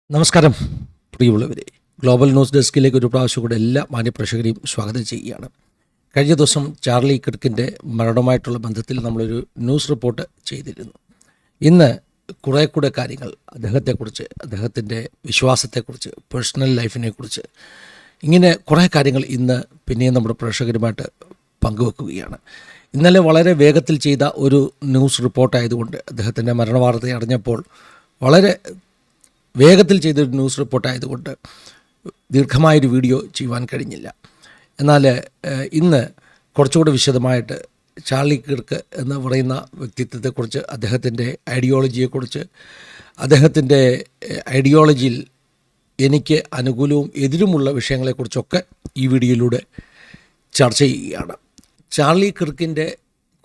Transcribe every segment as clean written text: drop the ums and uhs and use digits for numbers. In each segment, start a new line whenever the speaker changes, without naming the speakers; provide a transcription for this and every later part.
നമസ്കാരം പ്രിയമുള്ളവരെ, global news ഡെസ്കിലേക്ക് ഒരു പ്രാവശ്യം കൂടെ എല്ലാ മാന്യപ്രേക്ഷകരെയും സ്വാഗതം ചെയ്യുകയാണ്. കഴിഞ്ഞ ദിവസം ചാർലി കിർക്കിൻ്റെ മരണവുമായിട്ടുള്ള ബന്ധത്തിൽ നമ്മളൊരു ന്യൂസ് റിപ്പോർട്ട് ചെയ്തിരുന്നു. ഇന്ന് കുറേ കൂടെ കാര്യങ്ങൾ അദ്ദേഹത്തെക്കുറിച്ച്, അദ്ദേഹത്തിൻ്റെ വിശ്വാസത്തെക്കുറിച്ച്, പേഴ്സണൽ ലൈഫിനെക്കുറിച്ച്, ഇങ്ങനെ കുറേ കാര്യങ്ങൾ ഇന്ന് പിന്നെയും നമ്മുടെ പ്രേക്ഷകരുമായിട്ട് പങ്കുവെക്കുകയാണ്. ഇന്നലെ വളരെ വേഗത്തിൽ ചെയ്ത ഒരു ന്യൂസ് റിപ്പോർട്ടായതുകൊണ്ട്, അദ്ദേഹത്തിൻ്റെ മരണവാർത്ത അറിഞ്ഞപ്പോൾ വളരെ വേഗത്തിൽ ചെയ്തൊരു ന്യൂസ് റിപ്പോർട്ടായതുകൊണ്ട് ദീർഘമായൊരു വീഡിയോ ചെയ്യുവാൻ കഴിഞ്ഞില്ല. എന്നാൽ ഇന്ന് കുറച്ചുകൂടി വിശദമായിട്ട് ചാർലി കിർക്ക് എന്ന് പറയുന്ന വ്യക്തിത്വത്തെക്കുറിച്ച്, അദ്ദേഹത്തിൻ്റെ ഐഡിയോളജിയെക്കുറിച്ച്, അദ്ദേഹത്തിൻ്റെ ഐഡിയോളജിയിൽ എനിക്ക് അനുകൂലവും എതിരുമുള്ള വിഷയങ്ങളെക്കുറിച്ചൊക്കെ ഈ വീഡിയോയിലൂടെ ചർച്ച ചെയ്യുകയാണ്. ചാർലി കിർക്കിൻ്റെ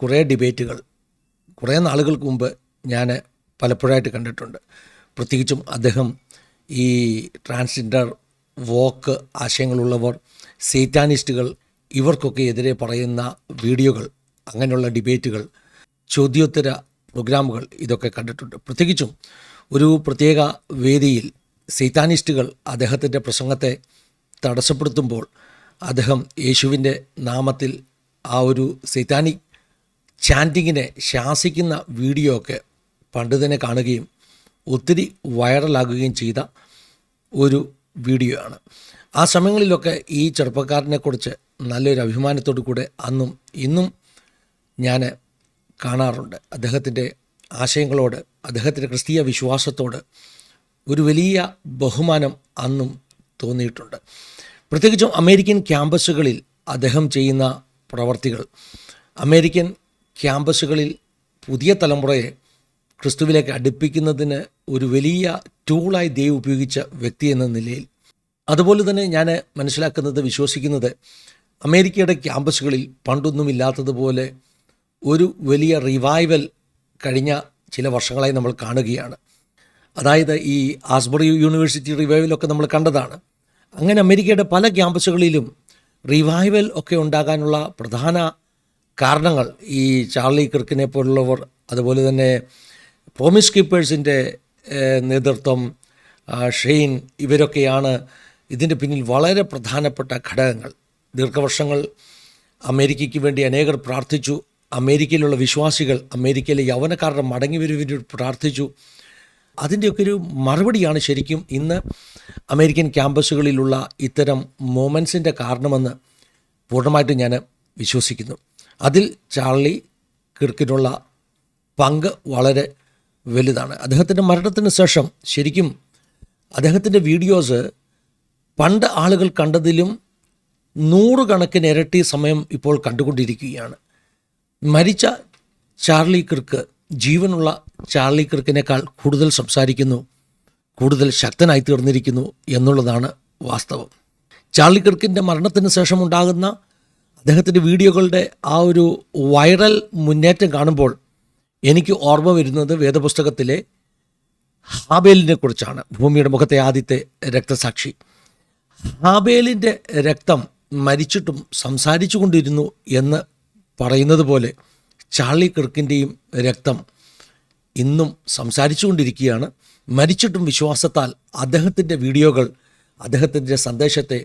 കുറേ ഡിബേറ്റുകൾ കുറേ നാളുകൾക്ക് മുമ്പ് ഞാൻ പലപ്പോഴായിട്ട് കണ്ടിട്ടുണ്ട്. പ്രത്യേകിച്ചും അദ്ദേഹം ഈ ട്രാൻസ്ജെൻഡർ, വോക്ക് ആശയങ്ങളുള്ളവർ, സേറ്റാനിസ്റ്റുകൾ, ഇവർക്കൊക്കെ എതിരെ പറയുന്ന വീഡിയോകൾ, അങ്ങനെയുള്ള ഡിബേറ്റുകൾ, ചോദ്യോത്തര പ്രോഗ്രാമുകൾ, ഇതൊക്കെ കണ്ടിട്ടുണ്ട്. പ്രത്യേകിച്ചും ഒരു പ്രത്യേക വേദിയിൽ സേറ്റാനിസ്റ്റുകൾ അദ്ദേഹത്തിൻ്റെ പ്രസംഗത്തെ തടസ്സപ്പെടുത്തുമ്പോൾ അദ്ദേഹം യേശുവിൻ്റെ നാമത്തിൽ ആ ഒരു സേറ്റാനിക് ചാൻറ്റിങ്ങിനെ ശാസിക്കുന്ന വീഡിയോ ഒക്കെ പണ്ട് തന്നെ കാണുകയും ഒത്തിരി വൈറലാകുകയും ചെയ്ത ഒരു വീഡിയോ ആണ്. ആ സമയങ്ങളിലൊക്കെ ഈ ചെറുപ്പക്കാരനെക്കുറിച്ച് നല്ലൊരു അഭിമാനത്തോടു കൂടെ അന്നും ഇന്നും ഞാൻ കാണാറുണ്ട്. അദ്ദേഹത്തിൻ്റെ ആശയങ്ങളോട്, അദ്ദേഹത്തിൻ്റെ ക്രിസ്തീയ വിശ്വാസത്തോട് ഒരു വലിയ ബഹുമാനം അന്നും തോന്നിയിട്ടുണ്ട്. പ്രത്യേകിച്ചും അമേരിക്കൻ ക്യാമ്പസുകളിൽ അദ്ദേഹം ചെയ്യുന്ന പ്രവർത്തികൾ, അമേരിക്കൻ ക്യാമ്പസുകളിൽ പുതിയ തലമുറയെ ക്രിസ്തുവിലേക്ക് അടുപ്പിക്കുന്നതിന് ഒരു വലിയ ടൂളായി ദൈവം ഉപയോഗിച്ച വ്യക്തി എന്ന നിലയിൽ, അതുപോലെ തന്നെ ഞാൻ മനസ്സിലാക്കുന്നത്, വിശ്വസിക്കുന്നത്, അമേരിക്കയുടെ ക്യാമ്പസുകളിൽ പണ്ടൊന്നുമില്ലാത്തതുപോലെ ഒരു വലിയ റിവൈവൽ കഴിഞ്ഞ ചില വർഷങ്ങളായി നമ്മൾ കാണുകയാണ്. അതായത് ഈ ആസ്ബറി യൂണിവേഴ്സിറ്റി റിവൈവലൊക്കെ നമ്മൾ കണ്ടതാണ്. അങ്ങനെ അമേരിക്കയുടെ പല ക്യാമ്പസുകളിലും റിവൈവൽ ഒക്കെ ഉണ്ടാകാനുള്ള പ്രധാന കാരണങ്ങൾ ഈ ചാർലി കിർക്കിനെ പോലുള്ളവർ, അതുപോലെ തന്നെ പ്രോമിസ് കീപ്പേഴ്സിൻ്റെ നേതൃത്വം, ഷെയ്ൻ, ഇവരൊക്കെയാണ് ഇതിൻ്റെ പിന്നിൽ വളരെ പ്രധാനപ്പെട്ട ഘടകങ്ങൾ. ദീർഘവർഷങ്ങൾ അമേരിക്കയ്ക്ക് വേണ്ടി അനേകർ പ്രാർത്ഥിച്ചു. അമേരിക്കയിലുള്ള വിശ്വാസികൾ, അമേരിക്കയിലെ യൗവനക്കാരുടെ മടങ്ങിവരവിന് പ്രാർത്ഥിച്ചു. അതിൻ്റെയൊക്കെ ഒരു മറുപടിയാണ് ശരിക്കും ഇന്ന് അമേരിക്കൻ ക്യാമ്പസുകളിലുള്ള ഇത്തരം മൊമെൻറ്റ്സിൻ്റെ കാരണമെന്ന് പൂർണ്ണമായിട്ടും ഞാൻ വിശ്വസിക്കുന്നു. അതിൽ ചാർലി കിർക്കിനുള്ള പങ്ക് വളരെ വലുതാണ്. അദ്ദേഹത്തിൻ്റെ മരണത്തിന് ശേഷം ശരിക്കും അദ്ദേഹത്തിൻ്റെ വീഡിയോസ് പണ്ട് ആളുകൾ കണ്ടതിലും 100 കണക്കിന് ഇരട്ടി സമയം ഇപ്പോൾ കണ്ടുകൊണ്ടിരിക്കുകയാണ്. മരിച്ച ചാർലി കിർക്ക് ജീവനുള്ള ചാർലി കിർക്കിനേക്കാൾ കൂടുതൽ സംസാരിക്കുന്നു, കൂടുതൽ ശക്തനായി തീർന്നിരിക്കുന്നു എന്നുള്ളതാണ് വാസ്തവം. ചാർലി കിർക്കിൻ്റെ മരണത്തിന് ശേഷം ഉണ്ടാകുന്ന അദ്ദേഹത്തിൻ്റെ വീഡിയോകളുടെ ആ ഒരു വൈറൽ മുന്നേറ്റം കാണുമ്പോൾ എനിക്ക് ഓർമ്മ വരുന്നത് വേദപുസ്തകത്തിലെ ഹാബേലിനെ കുറിച്ചാണ്. ഭൂമിയുടെ മുഖത്തെ ആദ്യത്തെ രക്തസാക്ഷി. ഹാബേലിൻ്റെ രക്തം മരിച്ചിട്ടും സംസാരിച്ചു കൊണ്ടിരുന്നു എന്ന് പറയുന്നത് പോലെ ചാർലി കിർക്കിൻ്റെയും രക്തം ഇന്നും സംസാരിച്ചു കൊണ്ടിരിക്കുകയാണ്. മരിച്ചിട്ടും വിശ്വാസത്താൽ അദ്ദേഹത്തിൻ്റെ വീഡിയോകൾ, അദ്ദേഹത്തിൻ്റെ സന്ദേശത്തെ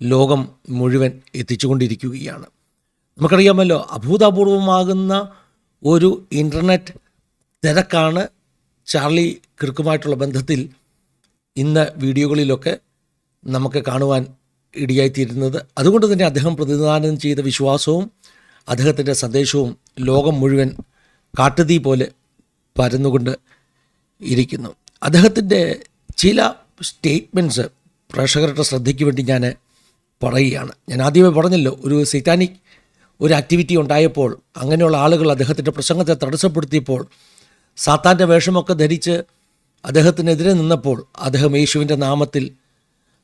ലോകം മുഴുവൻ എത്തിച്ചുകൊണ്ടിരിക്കുകയാണ്. നമുക്കറിയാമല്ലോ, അഭൂതപൂർവമാകുന്ന ഒരു ഇൻ്റർനെറ്റ് തിരക്കാണ് ചാർലി കിർക്കുമായിട്ടുള്ള ബന്ധത്തിൽ ഇന്ന് വീഡിയോകളിലൊക്കെ നമുക്ക് കാണുവാൻ ഇടയായിത്തീരുന്നത്. അതുകൊണ്ട് തന്നെ അദ്ദേഹം പ്രതിനിധാനം ചെയ്ത വിശ്വാസവും അദ്ദേഹത്തിൻ്റെ സന്ദേശവും ലോകം മുഴുവൻ കാട്ടുതീ പോലെ പരന്നുകൊണ്ട് ഇരിക്കുന്നു. അദ്ദേഹത്തിൻ്റെ ചില സ്റ്റേറ്റ്മെൻറ്റ്സ് പ്രേക്ഷകരുടെ ശ്രദ്ധയ്ക്ക് വേണ്ടി ഞാൻ പറയുകയാണ്. ഞാൻ ആദ്യമേ പറഞ്ഞല്ലോ, ഒരു സൈറ്റാനിക് ഒരു ആക്ടിവിറ്റി ഉണ്ടായപ്പോൾ, അങ്ങനെയുള്ള ആളുകൾ അദ്ദേഹത്തിൻ്റെ പ്രസംഗത്തെ തടസ്സപ്പെടുത്തിയപ്പോൾ, സാത്താൻ്റെ വേഷമൊക്കെ ധരിച്ച് അദ്ദേഹത്തിനെതിരെ നിന്നപ്പോൾ, അദ്ദേഹം യേശുവിൻ്റെ നാമത്തിൽ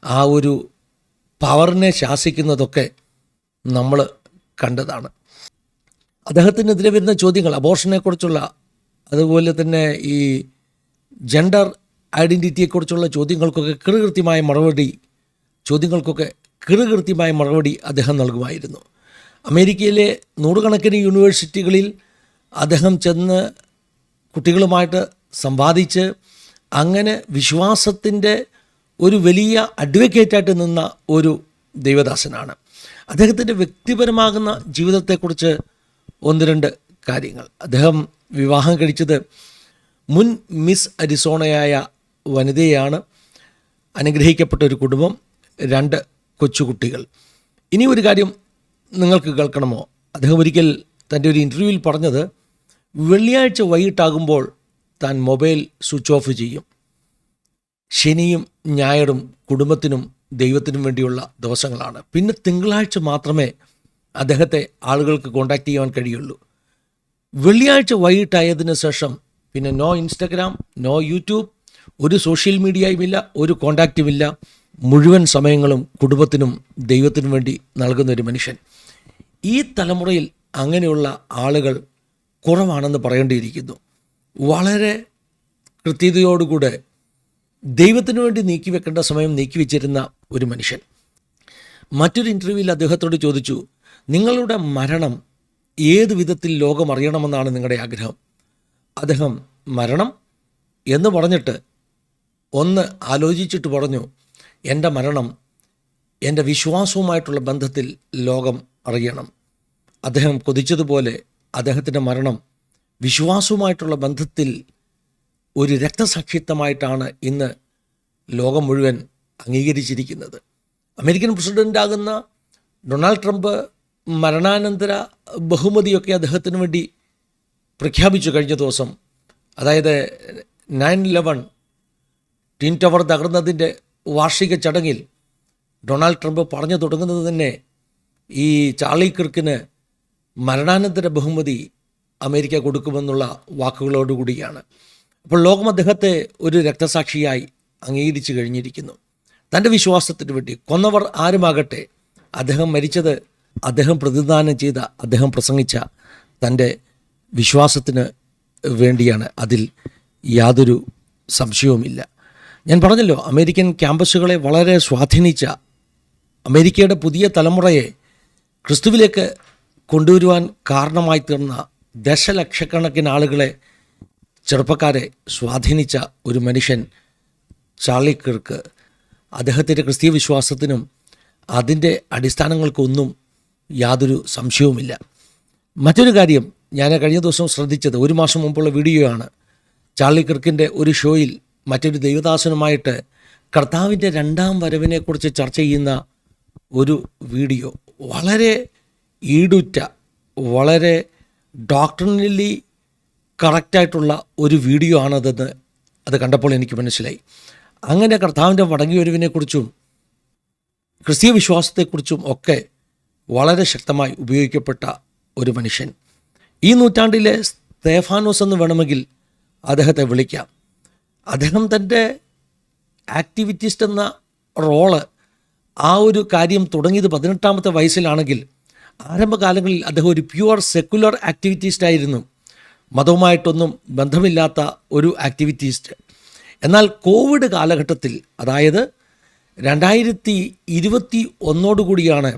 ആ ഒരു പവറിനെ ശാസിക്കുന്നതൊക്കെ നമ്മൾ കണ്ടതാണ്. അദ്ദേഹത്തിനെതിരെ വരുന്ന ചോദ്യങ്ങൾ, അബോർഷനെക്കുറിച്ചുള്ള, അതുപോലെ തന്നെ ഈ ജെൻഡർ ഐഡൻറ്റിറ്റിയെക്കുറിച്ചുള്ള ചോദ്യങ്ങൾക്കൊക്കെ കൃത്യമായ മറുപടി അദ്ദേഹം നൽകുമായിരുന്നു. അമേരിക്കയിലെ 100 കണക്കിന് യൂണിവേഴ്സിറ്റികളിൽ അദ്ദേഹം ചെന്ന് കുട്ടികളുമായിട്ട് സംവാദിച്ച് അങ്ങനെ വിശ്വാസത്തിൻ്റെ ഒരു വലിയ അഡ്വക്കേറ്റായിട്ട് നിന്ന ഒരു ദൈവദാസനാണ്. അദ്ദേഹത്തിൻ്റെ വ്യക്തിപരമാകുന്ന ജീവിതത്തെക്കുറിച്ച് ഒന്ന് രണ്ട് കാര്യങ്ങൾ. അദ്ദേഹം വിവാഹം കഴിച്ചത് മുൻ മിസ് അരിസോണയായ വനിതയാണ്. അനുഗ്രഹിക്കപ്പെട്ട ഒരു കുടുംബം, 2 കൊച്ചുകുട്ടികൾ. ഇനി ഒരു കാര്യം നിങ്ങൾക്ക് കേൾക്കണമോ? അദ്ദേഹം ഒരിക്കൽ തൻ്റെ ഒരു ഇൻ്റർവ്യൂവിൽ പറഞ്ഞത്, വെള്ളിയാഴ്ച വൈകിട്ടാകുമ്പോൾ താൻ മൊബൈൽ സ്വിച്ച് ഓഫ് ചെയ്യും. ശനിയും ഞായറും കുടുംബത്തിനും ദൈവത്തിനും വേണ്ടിയുള്ള ദിവസങ്ങളാണ്. പിന്നെ തിങ്കളാഴ്ച മാത്രമേ അദ്ദേഹത്തെ ആളുകൾക്ക് കോൺടാക്റ്റ് ചെയ്യാൻ കഴിയുള്ളൂ. വെള്ളിയാഴ്ച വൈകിട്ടായതിനു ശേഷം പിന്നെ നോ ഇൻസ്റ്റഗ്രാം, നോ യൂട്യൂബ്, ഒരു സോഷ്യൽ മീഡിയയുമില്ല, ഒരു കോൺടാക്റ്റുമില്ല. മുഴുവൻ സമയങ്ങളും കുടുംബത്തിനും ദൈവത്തിനും വേണ്ടി നൽകുന്ന ഒരു മനുഷ്യൻ. ഈ തലമുറയിൽ അങ്ങനെയുള്ള ആളുകൾ കുറവാണെന്ന് പറയേണ്ടിയിരിക്കുന്നു. വളരെ കൃത്യതയോടുകൂടെ ദൈവത്തിനു വേണ്ടി നീക്കിവെക്കേണ്ട സമയം നീക്കിവെച്ചിരുന്ന ഒരു മനുഷ്യൻ. മറ്റൊരു ഇൻ്റർവ്യൂവിൽ അദ്ദേഹത്തോട് ചോദിച്ചു, നിങ്ങളുടെ മരണം ഏത് വിധത്തിൽ ലോകം അറിയണമെന്നാണ് നിങ്ങളുടെ ആഗ്രഹം? അദ്ദേഹം മരണം എന്ന് പറഞ്ഞിട്ട് ഒന്ന് ആലോചിച്ചിട്ട് പറഞ്ഞു, എൻ്റെ മരണം എൻ്റെ വിശ്വാസവുമായിട്ടുള്ള ബന്ധത്തിൽ ലോകം അറിയണം. അദ്ദേഹം കൊതിച്ചതുപോലെ അദ്ദേഹത്തിൻ്റെ മരണം വിശ്വാസവുമായിട്ടുള്ള ബന്ധത്തിൽ ഒരു രക്തസാക്ഷിത്വമായിട്ടാണ് ഇന്ന് ലോകം മുഴുവൻ അംഗീകരിച്ചിരിക്കുന്നത്. അമേരിക്കൻ പ്രസിഡൻ്റാകുന്ന ഡൊണാൾഡ് ട്രംപ് മരണാനന്തര ബഹുമതിയൊക്കെ അദ്ദേഹത്തിന് വേണ്ടി പ്രഖ്യാപിച്ചു കഴിഞ്ഞ ദിവസം. അതായത് 9/11 ട്വിൻ ടവർ തകർന്നതിൻ്റെ വാർഷിക ചടങ്ങിൽ ഡൊണാൾഡ് ട്രംപ് പറഞ്ഞു തുടങ്ങുന്നത് തന്നെ ഈ ചാർലി കിർക്കിന് മരണാനന്തര ബഹുമതി അമേരിക്ക കൊടുക്കുമെന്നുള്ള വാക്കുകളോടുകൂടിയാണ്. അപ്പോൾ ലോകം അദ്ദേഹത്തെ ഒരു രക്തസാക്ഷിയായി അംഗീകരിച്ചു കഴിഞ്ഞിരിക്കുന്നു. തൻ്റെ വിശ്വാസത്തിന് വേണ്ടി കൊന്നവർ ആരുമാകട്ടെ, അദ്ദേഹം മരിച്ചത് അദ്ദേഹം പ്രതിദാനം ചെയ്ത, അദ്ദേഹം പ്രസംഗിച്ച തൻ്റെ വിശ്വാസത്തിന് വേണ്ടിയാണ്. അതിൽ യാതൊരു സംശയവുമില്ല. ഞാൻ പറഞ്ഞല്ലോ, അമേരിക്കൻ ക്യാമ്പസുകളെ വളരെ സ്വാധീനിച്ച, അമേരിക്കയുടെ പുതിയ തലമുറയെ ക്രിസ്തുവിലേക്ക് കൊണ്ടുവരുവാൻ കാരണമായി തീർന്ന ദശലക്ഷക്കണക്കിന് ആളുകളെ, ചെറുപ്പക്കാരെ സ്വാധീനിച്ച ഒരു മനുഷ്യൻ ചാർലി കിർക്ക്. അദ്ദേഹത്തിൻ്റെ ക്രിസ്തീയ വിശ്വാസത്തിനും അതിൻ്റെ അടിസ്ഥാനങ്ങൾക്കൊന്നും യാതൊരു സംശയവുമില്ല. മറ്റൊരു കാര്യം ഞാൻ കഴിഞ്ഞ ദിവസം ശ്രദ്ധിച്ചത്, 1 മാസം മുമ്പുള്ള വീഡിയോ ആണ്. ചാർലി കിർക്കിൻ്റെ ഒരു ഷോയിൽ മറ്റൊരു ദൈവദാസനുമായിട്ട് കർത്താവിൻ്റെ 2ാം വരവിനെക്കുറിച്ച് ചർച്ച ചെയ്യുന്ന ഒരു വീഡിയോ. വളരെ ഈടുറ്റ, വളരെ ഡോക്ടറിനലി കറക്റ്റായിട്ടുള്ള ഒരു വീഡിയോ ആണതെന്ന് അത് കണ്ടപ്പോൾ എനിക്ക് മനസ്സിലായി. അങ്ങനെ കർത്താവിൻ്റെ മടങ്ങിവരവിനെക്കുറിച്ചും ക്രിസ്തീയ വിശ്വാസത്തെക്കുറിച്ചും ഒക്കെ വളരെ ശക്തമായി ഉപയോഗിക്കപ്പെട്ട ഒരു മനുഷ്യൻ. ഈ നൂറ്റാണ്ടിലെ സ്തേഫാനോസ് എന്ന് വേണമെങ്കിൽ അദ്ദേഹത്തെ വിളിക്കാം. അദ്ദേഹം തൻ്റെ ആക്ടിവിറ്റിസ്റ്റ് എന്ന റോള്, ആ ഒരു കാര്യം തുടങ്ങിയത് 18ാമത്തെ വയസ്സിലാണെങ്കിൽ ആരംഭകാലങ്ങളിൽ അദ്ദേഹം ഒരു പ്യുവർ സെക്കുലർ ആക്ടിവിറ്റിസ്റ്റ് ആയിരുന്നു. മതവുമായിട്ടൊന്നും ബന്ധമില്ലാത്ത ഒരു ആക്ടിവിറ്റിസ്റ്റ്. എന്നാൽ കോവിഡ് കാലഘട്ടത്തിൽ, അതായത് 2021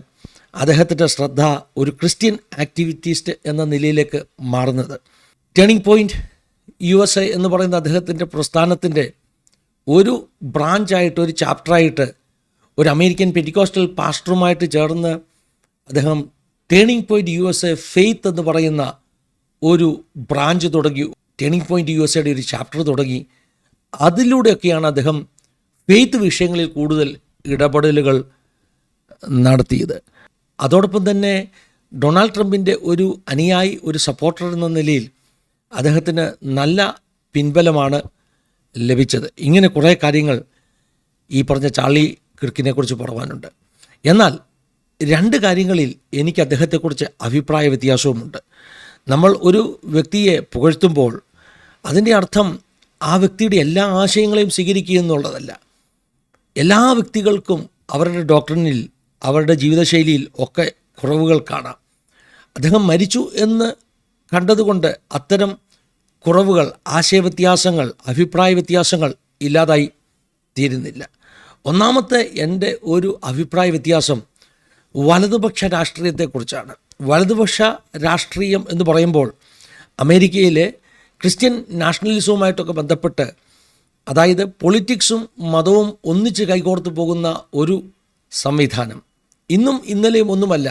അദ്ദേഹത്തിൻ്റെ ശ്രദ്ധ ഒരു ക്രിസ്ത്യൻ ആക്ടിവിറ്റിസ്റ്റ് എന്ന നിലയിലേക്ക് മാറുന്നത്. ടേണിംഗ് പോയിൻ്റ് USA എന്ന് പറയുന്ന അദ്ദേഹത്തിൻ്റെ പ്രസ്ഥാനത്തിൻ്റെ ഒരു ബ്രാഞ്ചായിട്ട്, ഒരു ചാപ്റ്ററായിട്ട്, ഒരു അമേരിക്കൻ പെന്റിക്കോസ്റ്റൽ പാസ്റ്ററുമായിട്ട് ചേർന്ന് അദ്ദേഹം ടേണിംഗ് പോയിൻ്റ് USA ഫെയ്ത്ത് എന്ന് പറയുന്ന ഒരു ബ്രാഞ്ച് തുടങ്ങി. ടേണിംഗ് പോയിൻ്റ് USAയുടെ ഒരു ചാപ്റ്റർ തുടങ്ങി. അതിലൂടെയൊക്കെയാണ് അദ്ദേഹം ഫെയ്ത്ത് വിഷയങ്ങളിൽ കൂടുതൽ ഇടപെടലുകൾ നടത്തിയത്. അതോടൊപ്പം തന്നെ ഡൊണാൾഡ് ട്രംപിൻ്റെ ഒരു അനുയായി, ഒരു സപ്പോർട്ടർ എന്ന നിലയിൽ അദ്ദേഹത്തിന് നല്ല പിൻബലമാണ് ലഭിച്ചത്. ഇങ്ങനെ കുറേ കാര്യങ്ങൾ ഈ പറഞ്ഞ ചാർലി കിർക്കിനെക്കുറിച്ച് പറയാനുണ്ട്. എന്നാൽ 2 കാര്യങ്ങളിൽ എനിക്ക് അദ്ദേഹത്തെക്കുറിച്ച് അഭിപ്രായ വ്യത്യാസവുമുണ്ട്. നമ്മൾ ഒരു വ്യക്തിയെ പുകഴ്ത്തുമ്പോൾ അതിൻ്റെ അർത്ഥം ആ വ്യക്തിയുടെ എല്ലാ ആശയങ്ങളെയും സ്വീകരിക്കുക എന്നുള്ളതല്ല. എല്ലാ വ്യക്തികൾക്കും അവരുടെ ഡോക്ടറിനിൽ, അവരുടെ ജീവിതശൈലിയിൽ ഒക്കെ കുറവുകൾ കാണാം. അദ്ദേഹം മരിച്ചു എന്ന് കണ്ടതുകൊണ്ട് അത്തരം കുറവുകൾ, ആശയവ്യത്യാസങ്ങൾ, അഭിപ്രായ വ്യത്യാസങ്ങൾ ഇല്ലാതായി തീരുന്നില്ല. ഒന്നാമത്തെ എൻ്റെ ഒരു അഭിപ്രായ വ്യത്യാസം വലതുപക്ഷ രാഷ്ട്രീയത്തെക്കുറിച്ചാണ്. വലതുപക്ഷ രാഷ്ട്രീയം എന്ന് പറയുമ്പോൾ അമേരിക്കയിലെ ക്രിസ്ത്യൻ നാഷണലിസവുമായിട്ടൊക്കെ ബന്ധപ്പെട്ട് അതായത് പൊളിറ്റിക്സും മതവും ഒന്നിച്ച് കൈകോർത്ത് പോകുന്ന ഒരു സംവിധാനം. ഇന്നും ഇന്നലെയും ഒന്നുമല്ല.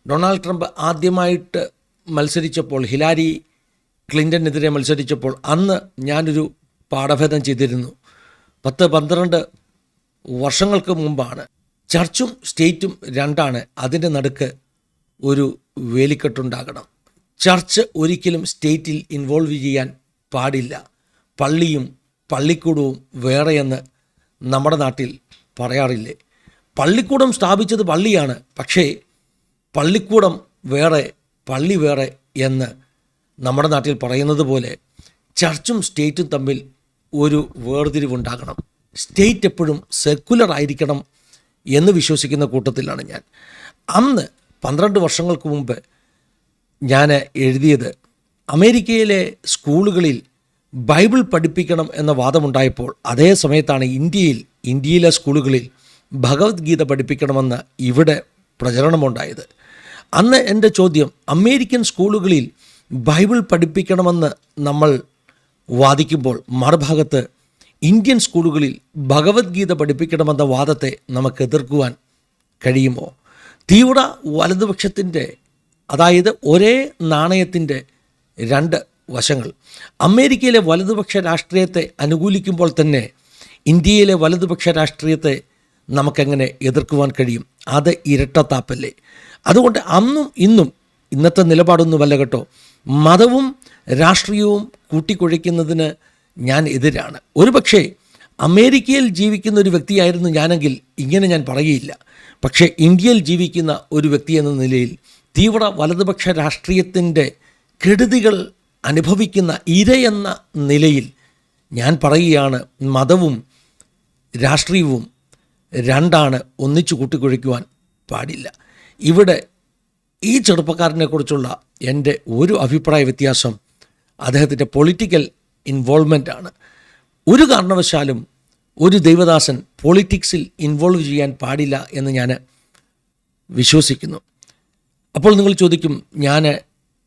ഡൊണാൾഡ് ട്രംപ് ആദ്യമായിട്ട് മത്സരിച്ചപ്പോൾ, ഹിലാരി ക്ലിൻ്റനെതിരെ മത്സരിച്ചപ്പോൾ, അന്ന് ഞാനൊരു പാഠഭേദം ചെയ്തിരുന്നു. 10-12 വർഷങ്ങൾക്ക് മുമ്പാണ്. ചർച്ചും സ്റ്റേറ്റും രണ്ടാണ്, അതിൻ്റെ നടുക്ക് ഒരു വേലിക്കെട്ടുണ്ടാകണം. ചർച്ച് ഒരിക്കലും സ്റ്റേറ്റിൽ ഇൻവോൾവ് ചെയ്യാൻ പാടില്ല. പള്ളിയും പള്ളിക്കൂടവും വേറെയെന്ന് നമ്മുടെ നാട്ടിൽ പറയാറില്ലേ? പള്ളിക്കൂടം സ്ഥാപിച്ചത് പള്ളിയാണ്, പക്ഷേ പള്ളിക്കൂടം വേറെ പള്ളി വേറെ എന്ന് നമ്മുടെ നാട്ടിൽ പറയുന്നത് പോലെ ചർച്ചും സ്റ്റേറ്റും തമ്മിൽ ഒരു വേർതിരിവുണ്ടാകണം. സ്റ്റേറ്റ് എപ്പോഴും സെക്കുലർ ആയിരിക്കണം എന്ന് വിശ്വസിക്കുന്ന കൂട്ടത്തിലാണ് ഞാൻ. അന്ന് 12 വർഷങ്ങൾക്ക് മുമ്പ് ഞാൻ എഴുതിയത്, അമേരിക്കയിലെ സ്കൂളുകളിൽ ബൈബിൾ പഠിപ്പിക്കണം എന്ന വാദമുണ്ടായപ്പോൾ അതേ സമയത്താണ് ഇന്ത്യയിലെ സ്കൂളുകളിൽ ഭഗവത്ഗീത പഠിപ്പിക്കണമെന്ന് ഇവിടെ പ്രചരണമുണ്ടായത്. അന്ന് എൻ്റെ ചോദ്യം, അമേരിക്കൻ സ്കൂളുകളിൽ ബൈബിൾ പഠിപ്പിക്കണമെന്ന് നമ്മൾ വാദിക്കുമ്പോൾ മറുഭാഗത്ത് ഇന്ത്യൻ സ്കൂളുകളിൽ ഭഗവത്ഗീത പഠിപ്പിക്കണമെന്ന വാദത്തെ നമുക്ക് എതിർക്കുവാൻ കഴിയുമോ? തീവ്ര വലതുപക്ഷത്തിൻ്റെ, അതായത് ഒരേ നാണയത്തിൻ്റെ 2 വശങ്ങൾ. അമേരിക്കയിലെ വലതുപക്ഷ രാഷ്ട്രീയത്തെ അനുകൂലിക്കുമ്പോൾ തന്നെ ഇന്ത്യയിലെ വലതുപക്ഷ രാഷ്ട്രീയത്തെ നമുക്കെങ്ങനെ എതിർക്കുവാൻ കഴിയും? അത് ഇരട്ടത്താപ്പല്ലേ? അതുകൊണ്ട് അന്നും ഇന്നും ഇന്നത്തെ നിലപാടൊന്നുമല്ല കേട്ടോ. മതവും രാഷ്ട്രീയവും കൂട്ടിക്കുഴയ്ക്കുന്നതിന് ഞാൻ എതിരാണ്. ഒരുപക്ഷേ അമേരിക്കയിൽ ജീവിക്കുന്ന ഒരു വ്യക്തിയായിരുന്നു ഞാനെങ്കിൽ ഇങ്ങനെ ഞാൻ പറയുകയില്ല. പക്ഷേ ഇന്ത്യയിൽ ജീവിക്കുന്ന ഒരു വ്യക്തി എന്ന നിലയിൽ തീവ്ര വലതുപക്ഷ രാഷ്ട്രീയത്തിൻ്റെ കെടുതികൾ അനുഭവിക്കുന്ന ഇരയെന്ന നിലയിൽ ഞാൻ പറയുകയാണ്, മതവും രാഷ്ട്രീയവും രണ്ടാണ്, ഒന്നിച്ചു കൂട്ടിക്കുഴയ്ക്കുവാൻ പാടില്ല. ഇവിടെ ഈ ചെറുപ്പക്കാരനെക്കുറിച്ചുള്ള എൻ്റെ ഒരു അഭിപ്രായ വ്യത്യാസം അദ്ദേഹത്തിൻ്റെ പൊളിറ്റിക്കൽ ഇൻവോൾവ്മെൻ്റ് ആണ്. ഒരു കാരണവശാലും ഒരു ദൈവദാസൻ പൊളിറ്റിക്സിൽ ഇൻവോൾവ് ചെയ്യാൻ പാടില്ല എന്ന് ഞാൻ വിശ്വസിക്കുന്നു. അപ്പോൾ നിങ്ങൾ ചോദിക്കും, ഞാൻ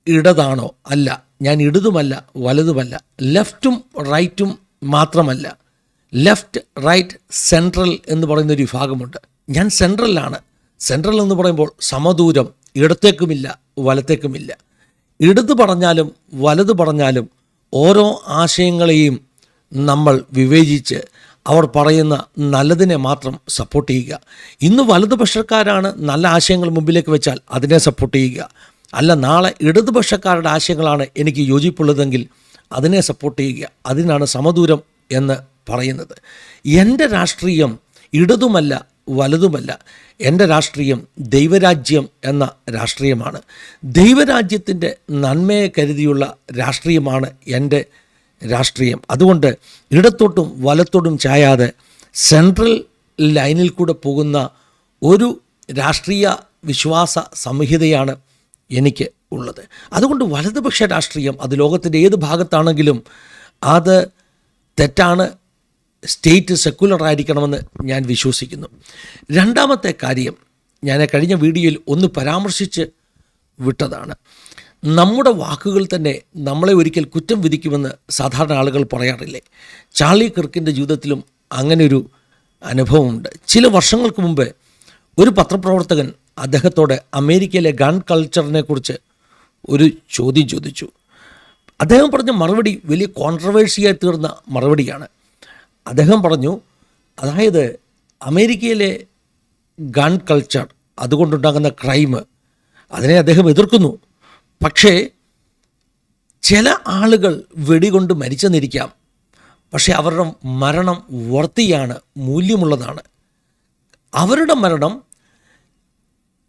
ഇടതാണോ? അല്ല, ഞാൻ ഇടതുമല്ല വലതുമല്ല, ലെഫ്റ്റും റൈറ്റും മാത്രമല്ല, ലെഫ്റ്റ് റൈറ്റ് സെൻട്രൽ എന്ന് പറയുന്നൊരു വിഭാഗമുണ്ട്. ഞാൻ സെൻട്രലാണ്. സെൻട്രൽ എന്ന് പറയുമ്പോൾ സമദൂരം, ഇടത്തേക്കുമില്ല വലത്തേക്കുമില്ല. ഇടത് പറഞ്ഞാലും വലത് പറഞ്ഞാലും ഓരോ ആശയങ്ങളെയും നമ്മൾ വിവേചിച്ച് അവർ പറയുന്ന നല്ലതിനെ മാത്രം സപ്പോർട്ട് ചെയ്യുക. ഇന്ന് വലതുപക്ഷക്കാരാണ് നല്ല ആശയങ്ങൾ മുമ്പിലേക്ക് വെച്ചാൽ അതിനെ സപ്പോർട്ട് ചെയ്യുക. അല്ല, നാളെ ഇടതുപക്ഷക്കാരുടെ ആശയങ്ങളാണ് എനിക്ക് യോജിപ്പുള്ളതെങ്കിൽ അതിനെ സപ്പോർട്ട് ചെയ്യുക. അതിനാണ് സമദൂരം എന്ന് പറയുന്നത്. എൻ്റെ രാഷ്ട്രീയം ഇടതുമല്ല വലതുമല്ല. എൻ്റെ രാഷ്ട്രീയം ദൈവരാജ്യം എന്ന രാഷ്ട്രീയമാണ്. ദൈവരാജ്യത്തിൻ്റെ നന്മയെ കരുതിയുള്ള രാഷ്ട്രീയമാണ് എൻ്റെ രാഷ്ട്രീയം. അതുകൊണ്ട് ഇടത്തോട്ടും വലത്തോട്ടും ചായാതെ സെൻട്രൽ ലൈനിൽ കൂടെ പോകുന്ന ഒരു രാഷ്ട്രീയ വിശ്വാസ സംഹിതയാണ് എനിക്ക് ഉള്ളത്. അതുകൊണ്ട് വലതുപക്ഷ രാഷ്ട്രീയം അത് ലോകത്തിൻ്റെ ഏത് ഭാഗത്താണെങ്കിലും അത് തെറ്റാണ്. സ്റ്റേറ്റ് സെക്കുലർ ആയിരിക്കണമെന്ന് ഞാൻ വിശ്വസിക്കുന്നു. രണ്ടാമത്തെ കാര്യം ഞാൻ കഴിഞ്ഞ വീഡിയോയിൽ ഒന്ന് പരാമർശിച്ച് വിട്ടതാണ്. നമ്മുടെ വാക്കുകൾ തന്നെ നമ്മളെ ഒരിക്കൽ കുറ്റം വിധിക്കുമെന്ന് സാധാരണ ആളുകൾ പറയാറില്ലേ? ചാർലി കിർക്കിൻ്റെ ജീവിതത്തിലും അങ്ങനെയൊരു അനുഭവമുണ്ട്. ചില വർഷങ്ങൾക്ക് മുമ്പ് ഒരു പത്രപ്രവർത്തകൻ അദ്ദേഹത്തോട് അമേരിക്കയിലെ ഗൺ കൾച്ചറിനെ കുറിച്ച് ഒരു ചോദ്യം ചോദിച്ചു. അദ്ദേഹം പറഞ്ഞ മറുപടി വലിയ കോൺട്രവേഴ്സിയായി തീർന്ന മറുപടിയാണ്. അദ്ദേഹം പറഞ്ഞു, അതായത് അമേരിക്കയിലെ ഗൺ കൾച്ചർ, അതുകൊണ്ടുണ്ടാകുന്ന ക്രൈം, അതിനെ അദ്ദേഹം എതിർക്കുന്നു. പക്ഷേ ചില ആളുകൾ വെടികൊണ്ട് മരിച്ചെന്നിരിക്കാം, പക്ഷേ അവരുടെ മരണം വർത്തിയാണ്, മൂല്യമുള്ളതാണ്. അവരുടെ മരണം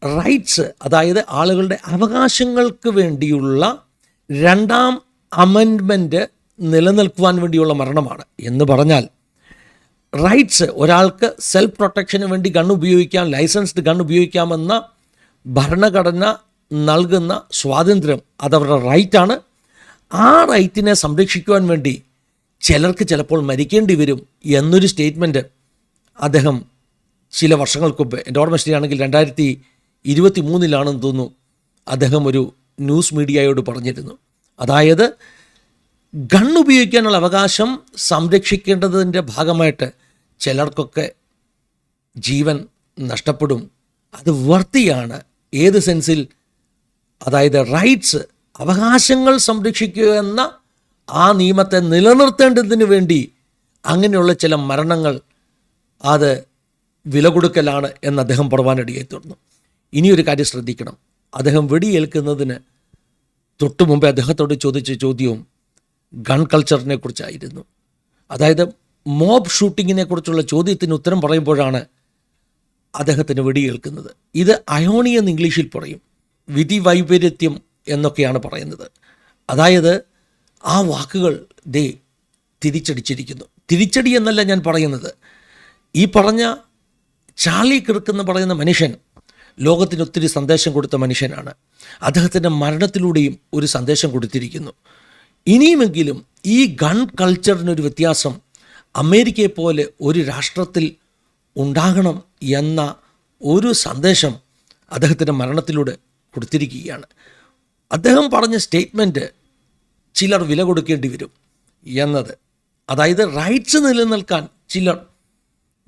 റൈറ്റ്സ്, അതായത് ആളുകളുടെ അവകാശങ്ങൾക്ക് വേണ്ടിയുള്ള 2ാം അമെൻഡ്മെൻറ്റ് നിലനിൽക്കുവാൻ വേണ്ടിയുള്ള മരണമാണ്. എന്ന് പറഞ്ഞാൽ റൈറ്റ്സ്, ഒരാൾക്ക് സെൽഫ് പ്രൊട്ടക്ഷന് വേണ്ടി ഗൺ ഉപയോഗിക്കാം, ലൈസൻസ്ഡ് ഗൺ ഉപയോഗിക്കാമെന്ന ഭരണഘടന നൽകുന്ന സ്വാതന്ത്ര്യം, അതവരുടെ റൈറ്റാണ്. ആ റൈറ്റിനെ സംരക്ഷിക്കുവാൻ വേണ്ടി ചിലർക്ക് ചിലപ്പോൾ മരിക്കേണ്ടി വരും എന്നൊരു സ്റ്റേറ്റ്മെൻറ്റ് അദ്ദേഹം ചില വർഷങ്ങൾക്ക് മുമ്പ്, എൻ്റെ ഓർമ്മ ശരിയാണെങ്കിൽ 2023 തോന്നുന്നു, അദ്ദേഹം ഒരു ന്യൂസ് മീഡിയയോട് പറഞ്ഞിരുന്നു. അതായത് ഗൺ ഉപയോഗിക്കാനുള്ള അവകാശം സംരക്ഷിക്കേണ്ടതിൻ്റെ ഭാഗമായിട്ട് ചിലർക്കൊക്കെ ജീവൻ നഷ്ടപ്പെടും. അത് വർത്തിയാണ്. ഏത് സെൻസിൽ? അതായത് റൈറ്റ്സ്, അവകാശങ്ങൾ സംരക്ഷിക്കുക എന്ന ആ നിയമത്തെ നിലനിർത്തേണ്ടതിന് വേണ്ടി അങ്ങനെയുള്ള ചില മരണങ്ങൾ അത് വില കൊടുക്കലാണ് എന്ന് അദ്ദേഹം പറയുവാനിടയായി തീർന്നു. ഇനിയൊരു കാര്യം ശ്രദ്ധിക്കണം. അദ്ദേഹം വെടിയേൽക്കുന്നതിന് തൊട്ടു മുമ്പേ അദ്ദേഹത്തോട് ചോദിച്ച ചോദ്യവും ഗൺ കൾച്ചറിനെ കുറിച്ചായിരുന്നു. അതായത് മോബ് ഷൂട്ടിങ്ങിനെ കുറിച്ചുള്ള ചോദ്യത്തിന് ഉത്തരം പറയുമ്പോഴാണ് അദ്ദേഹത്തിന് വെടിയേൽക്കുന്നത്. ഇത് അയോണി എന്ന് ഇംഗ്ലീഷിൽ പറയും, വിധി വൈപരീത്യം എന്നൊക്കെയാണ് പറയുന്നത്. അതായത് ആ വാക്കുകൾ തിരിച്ചടിച്ചിരിക്കുന്നു. തിരിച്ചടി എന്നല്ല ഞാൻ പറയുന്നത്. ഈ പറഞ്ഞ ചാർലി കിർക്ക് എന്ന് പറയുന്ന മനുഷ്യൻ ലോകത്തിന് ഒത്തിരി സന്ദേശം കൊടുത്ത മനുഷ്യനാണ്. അദ്ദേഹത്തിൻ്റെ മരണത്തിലൂടെയും ഒരു സന്ദേശം കൊടുത്തിരിക്കുന്നു. ഇനിയുമെങ്കിലും ഈ ഗൺ കൾച്ചറിനൊരു വ്യത്യാസം അമേരിക്കയെ പോലെ ഒരു രാഷ്ട്രത്തിൽ ഉണ്ടാകണം എന്ന ഒരു സന്ദേശം അദ്ദേഹത്തിൻ്റെ മരണത്തിലൂടെ കൊടുത്തിരിക്കുകയാണ്. അദ്ദേഹം പറഞ്ഞ സ്റ്റേറ്റ്മെൻറ്റ് ചിലർ വില കൊടുക്കേണ്ടി വരും എന്നത്, അതായത് റൈറ്റ്സ് നിലനിൽക്കാൻ ചിലർ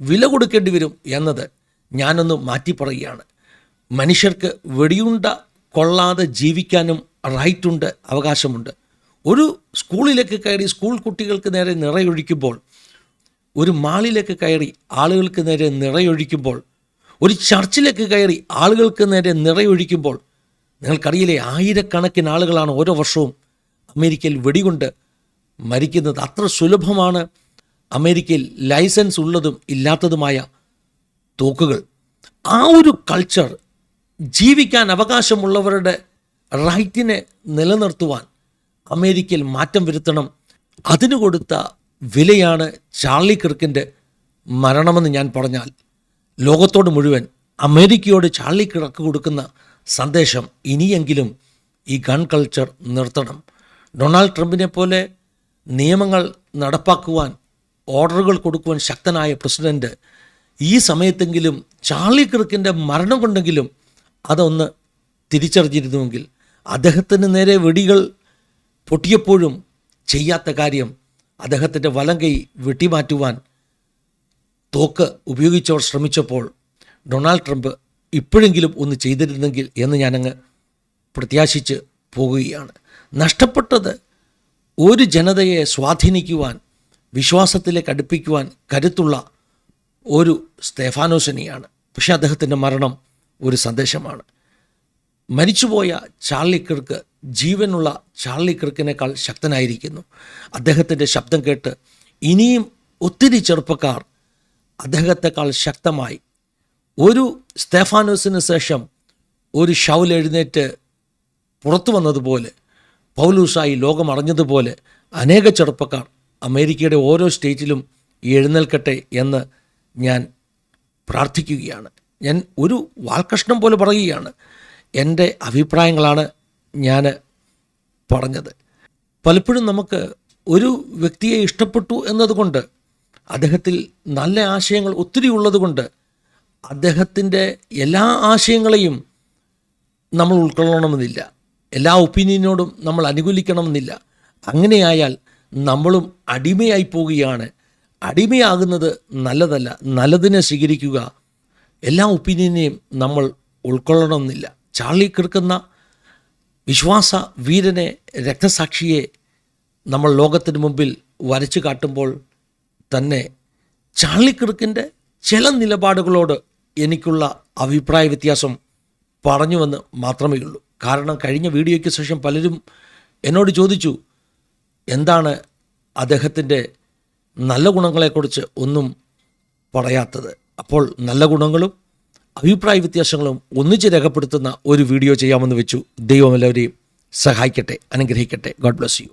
വില കൊടുക്കേണ്ടി വരും എന്നത് ഞാനൊന്ന് മാറ്റി പറയുകയാണ്. മനുഷ്യർക്ക് വെടിയുണ്ട കൊള്ളാതെ ജീവിക്കാനും റൈറ്റുണ്ട്, അവകാശമുണ്ട്. ഒരു സ്കൂളിലേക്ക് കയറി സ്കൂൾ കുട്ടികൾക്ക് നേരെ നിറയൊഴിക്കുമ്പോൾ, ഒരു മാളിലേക്ക് കയറി ആളുകൾക്ക് നേരെ നിറയൊഴിക്കുമ്പോൾ, ഒരു ചർച്ചിലേക്ക് കയറി ആളുകൾക്ക് നേരെ നിറയൊഴിക്കുമ്പോൾ, നിങ്ങൾക്കറിയില്ലേ, ആയിരക്കണക്കിന് ആളുകളാണ് ഓരോ വർഷവും അമേരിക്കയിൽ വെടികൊണ്ട് മരിക്കുന്നത്. അത്ര സുലഭമാണ് അമേരിക്കയിൽ ലൈസൻസ് ഉള്ളതും ഇല്ലാത്തതുമായ തോക്കുകൾ. ആ ഒരു കൾച്ചർ, ജീവിക്കാൻ അവകാശമുള്ളവരുടെ റൈറ്റിനെ നിലനിർത്തുവാൻ അമേരിക്കയിൽ മാറ്റം വരുത്തണം. അതിന് കൊടുത്ത വിലയാണ് ചാർലി കിർക്കിൻ്റെ മരണമെന്ന് ഞാൻ പറഞ്ഞാൽ ലോകത്തോട് മുഴുവൻ, അമേരിക്കയോട് ചാർലി കിർക്ക് കൊടുക്കുന്ന സന്ദേശം, ഇനിയെങ്കിലും ഈ ഗൺ കൾച്ചർ നിർത്തണം. ഡൊണാൾഡ് ട്രംപിനെ പോലെ നിയമങ്ങൾ നടപ്പാക്കുവാൻ, ഓർഡറുകൾ കൊടുക്കുവാൻ ശക്തനായ പ്രസിഡൻറ്റ് ഈ സമയത്തെങ്കിലും ചാർലി കിർക്കിൻ്റെ മരണം കൊണ്ടെങ്കിലും അതൊന്ന് തിരിച്ചറിഞ്ഞിരുന്നുവെങ്കിൽ, അദ്ദേഹത്തിന് നേരെ വെടികൾ പൊട്ടിയപ്പോഴും ചെയ്യാത്ത കാര്യം, അദ്ദേഹത്തിൻ്റെ വലം കൈ വെട്ടിമാറ്റുവാൻ തോക്ക് ഉപയോഗിച്ചവർ ശ്രമിച്ചപ്പോൾ ഡൊണാൾഡ് ട്രംപ് ഇപ്പോഴെങ്കിലും ഒന്ന് ചെയ്തിരുന്നെങ്കിൽ എന്ന് ഞാനങ്ങ് പ്രത്യാശിച്ച് പോകുകയാണ്. നഷ്ടപ്പെട്ടത് ഒരു ജനതയെ സ്വാധീനിക്കുവാൻ, വിശ്വാസത്തിലേക്ക് അടുപ്പിക്കുവാൻ കരുത്തുള്ള ഒരു സ്തെഫാനോസിനെയാണ്. പക്ഷേ അദ്ദേഹത്തിൻ്റെ മരണം ഒരു സന്ദേശമാണ്. മരിച്ചുപോയ ചാർലി കിർക്ക് ജീവനുള്ള ചാർലി കിർക്കിനേക്കാൾ ശക്തനായിരിക്കുന്നു. അദ്ദേഹത്തിൻ്റെ ശബ്ദം കേട്ട് ഇനിയും ഒത്തിരി ചെറുപ്പക്കാർ അദ്ദേഹത്തെക്കാൾ ശക്തമായി, ഒരു സ്തെഫാനോസിന് ശേഷം ഒരു ശൗൽ എഴുന്നേറ്റ് പുറത്തു വന്നതുപോലെ, പൗലൂസായി ലോകം അറിഞ്ഞതുപോലെ അനേക ചെറുപ്പക്കാർ അമേരിക്കയുടെ ഓരോ സ്റ്റേറ്റിലും എഴുന്നേൽക്കട്ടെ എന്ന് ഞാൻ പ്രാർത്ഥിക്കുകയാണ്. ഞാൻ ഒരു വാൽകഷ്ണം പോലെ പറയുകയാണ്. എൻ്റെ അഭിപ്രായങ്ങളാണ് ഞാൻ പറഞ്ഞത്. പലപ്പോഴും നമുക്ക് ഒരു വ്യക്തിയെ ഇഷ്ടപ്പെട്ടു എന്നതുകൊണ്ട്, അദ്ദേഹത്തിൽ നല്ല ആശയങ്ങൾ ഒത്തിരി ഉള്ളതുകൊണ്ട് അദ്ദേഹത്തിൻ്റെ എല്ലാ ആശയങ്ങളെയും നമ്മൾ ഉൾക്കൊള്ളണമെന്നില്ല, എല്ലാ ഒപ്പീനിയനോടും നമ്മൾ അനുകൂലിക്കണമെന്നില്ല. അങ്ങനെയായാൽ നമ്മളും അടിമയായി പോവുകയാണ്. അടിമയാകുന്നത് നല്ലതല്ല. നല്ലതിനെ സ്വീകരിക്കുക. എല്ലാ ഒപ്പീനിയനെയും നമ്മൾ ഉൾക്കൊള്ളണമെന്നില്ല. ചാർലി കിർക്കെന്ന വിശ്വാസ വീരനെ, രക്തസാക്ഷിയെ നമ്മൾ ലോകത്തിന് മുമ്പിൽ വരച്ചു കാട്ടുമ്പോൾ തന്നെ ചാർലി കിർക്കിൻ്റെ ചില നിലപാടുകളോട് എനിക്കുള്ള അഭിപ്രായ വ്യത്യാസം പറഞ്ഞുവെന്ന് മാത്രമേ ഉള്ളൂ. കാരണം കഴിഞ്ഞ വീഡിയോയ്ക്ക് ശേഷം പലരും എന്നോട് ചോദിച്ചു, എന്താണ് അദ്ദേഹത്തിൻ്റെ നല്ല ഗുണങ്ങളെക്കുറിച്ച് ഒന്നും പറയാത്തത്? അപ്പോൾ നല്ല ഗുണങ്ങളും അഭിപ്രായ വ്യത്യാസങ്ങളും ഒന്നിച്ച് രേഖപ്പെടുത്തുന്ന ഒരു വീഡിയോ ചെയ്യാമെന്ന് വെച്ചു. ദൈവം എല്ലാവരെയും സഹായിക്കട്ടെ, അനുഗ്രഹിക്കട്ടെ. God bless you.